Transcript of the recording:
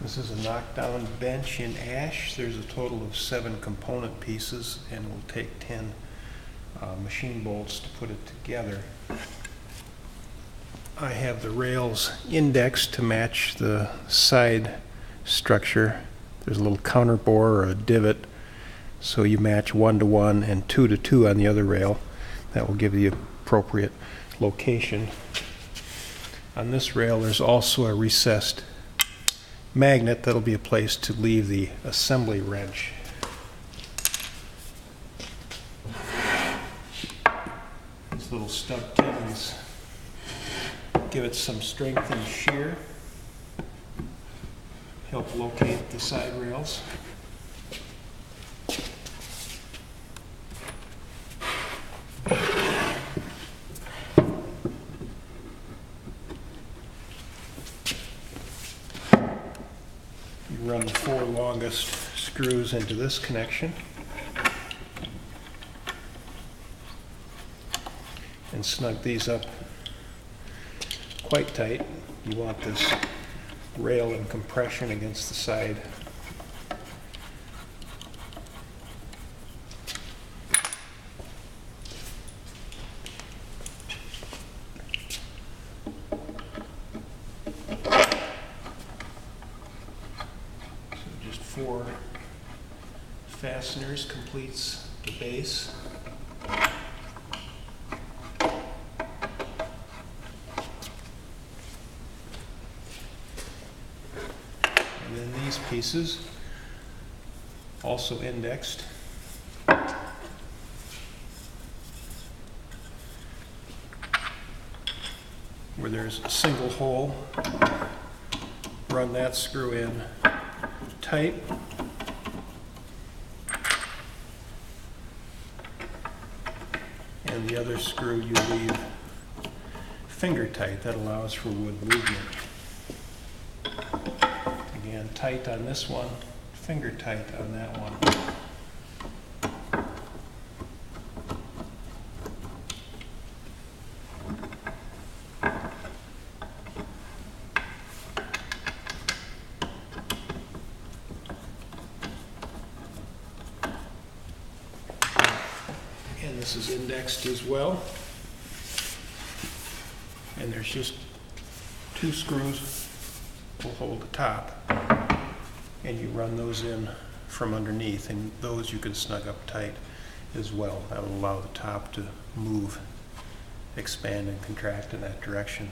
This is a knockdown bench in ash. There's a total of 7 component pieces, and it will take 10 machine bolts to put it together. I have the rails indexed to match the side structure. There's a little counter bore or a divot, so you match 1 to 1 and 2 to 2 on the other rail. That will give the appropriate location. On this rail, there's also a recessed magnet that'll be a place to leave the assembly wrench. These little stub tins give it some strength and shear, help locate the side rails. You run the 4 longest screws into this connection and snug these up quite tight. You want this rail in compression against the side. So just 4 fasteners completes the base. And then these pieces, also indexed, where there's a single hole, run that screw in tight. And the other screw you leave finger tight. That allows for wood movement. Again, tight on this one, finger tight on that one. And this is indexed as well. And there's just 2 screws will hold the top, and you run those in from underneath, and those you can snug up tight as well. That will allow the top to move, expand, and contract in that direction.